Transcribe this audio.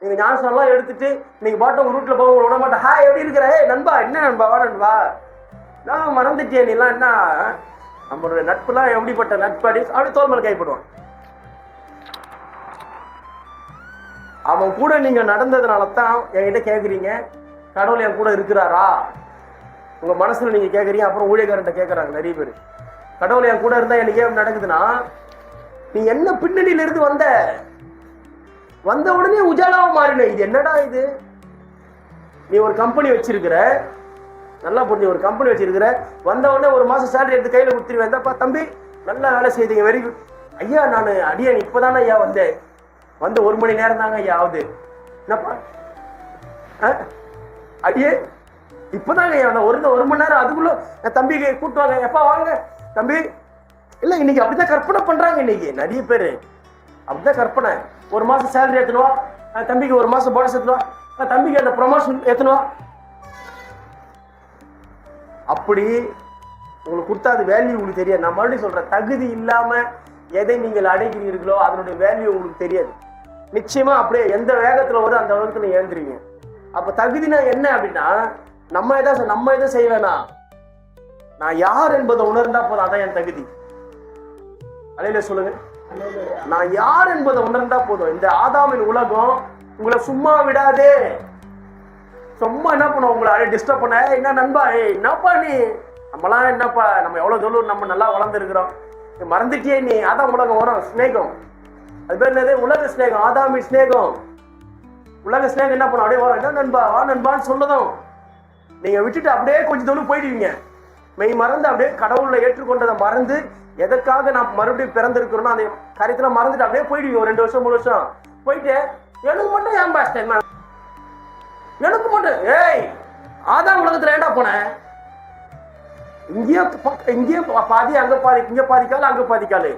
நீங்க ஞானஸ்தானம் எடுத்துட்டு நீங்க பாட்டு உங்க ரூட்ல போக விட மாட்டேன். ஹாய் எப்படி இருக்கிற? நண்பா என்ன நண்பா வா நண்பா நான் மறந்துட்டேன். நீலாம் என்ன நம்மளுடைய நட்புலாம் எப்படிப்பட்ட நட்பாடி அப்படி தோல் மேல கைப்படுவான். அவன் கூட நீங்க நடந்ததுனால தான் என்கிட்ட கேட்குறீங்க கடவுள் என் கூட இருக்கிறாரா. உங்க மனசுல நீங்க கேட்குறீங்க. அப்புறம் ஊழியக்காரன்ட்ட கேட்கறாங்க நிறைய பேர், கடவுள் என் கூட இருந்தா எனக்கு ஏன் நடக்குதுன்னா, நீ என்ன பின்னணியில இருந்து வந்த உடனே உஜாலாவா மாறின. இது என்னடா இது? நீ ஒரு கம்பெனி வச்சிருக்கிற, நல்லா புரிஞ்சு, ஒரு கம்பெனி வச்சிருக்கிற, வந்த உடனே ஒரு மாசம் சேலரி எடுத்து கையில கொடுத்துருவேன். இந்தப்பா தம்பி நல்லா வேலை செய்தீங்க, வெரி குட். ஐயா நான் அடியன் இப்பதானே ஐயா வந்தேன், வந்து 1 மணி நேரம் தாங்க ஐயா ஆகுது. என்னப்பா அடியே இப்பதாங்க ஐயா வந்தேன், 1 மணி நேரம். அதுக்குள்ள என் தம்பிக்கு கூட்டுவாங்க, எப்பா வாங்க தம்பி. இல்ல இன்னைக்கு அப்படிதான் கற்பனை பண்றாங்க. இன்னைக்கு நிறைய பேரு அப்படிதான் கற்பனை. 1 மாசம் சேலரி ஏத்தணுவா, தம்பிக்கு 1 மாசம் போனஸ் ஏத்தணுவா, தம்பிக்கு அந்த ப்ரொமோஷன் ஏத்தணுவா. அப்படி உங்களுக்கு கொடுத்தா அது வேல்யூ உங்களுக்கு தெரியாது. நான் மறுபடியும் சொல்றேன், தகுதி இல்லாம எதை நீங்கள் அடைக்கிறீர்களோ அதனுடைய வேல்யூ உங்களுக்கு தெரியாது. நிச்சயமா அப்படியே எந்த வேகத்துல வரும் அந்த வேகத்துல ஏந்துருவீங்க. அப்ப தகுதினா என்ன அப்படின்னா, நம்ம எதை செய்ய வேணாம், நான் யார் என்பதை உணர்ந்தா போதும், அதான் என் தகுதி. அலையில சொல்லுங்க, நான் யார் என்பதை உணர்ந்தா போதும். இந்த ஆதாமின் உலகம் உங்களை சும்மா விடாதே. சும்மா என்ன பண்ணுவோம், உங்களை டிஸ்டர்ப் பண்ண, என்ன நண்பா என்னப்பா நீ, நம்மளாம் என்னப்பா நம்ம எவ்வளவு தூரம் நம்ம நல்லா வளர்ந்துருக்கிறோம், மறந்துட்டியே நீ. ஆதாம் உலகம் வரும் ஸ்நேகம், அது பேர் என்னது? உலக ஸ்நேகம், ஆதாமின் ஸ்நேகம். உலக ஸ்நேகம் என்ன பண்ணும், அப்படியே வரும், என்ன நண்பா வா நண்பான்னு சொல்லதும் நீங்க விட்டுட்டு அப்படியே கொஞ்சம் தூரம் போயிடுவீங்க. மெய் மறந்து அப்படியே கடவுளை ஏற்றுக்கொண்டதை மறந்து, எதற்காக நான் மறுபடியும் பிறந்திருக்கிறோம் அந்த காரியத்துல மறந்துட்டு அப்படியே போயிடுவீங்க. ஒரு 2 வருஷம் 3 வருஷம் போயிட்டு, எனக்கு மட்டும் ஏன் பாஸ்டர், எனக்கு மட்டும் ஏய் ஆதாம் உலகத்துல ஏண்டா போன, இங்கேயும் பாதி அங்க பாதி, இங்க பாதிக்கால அங்க பாதிக்காலு.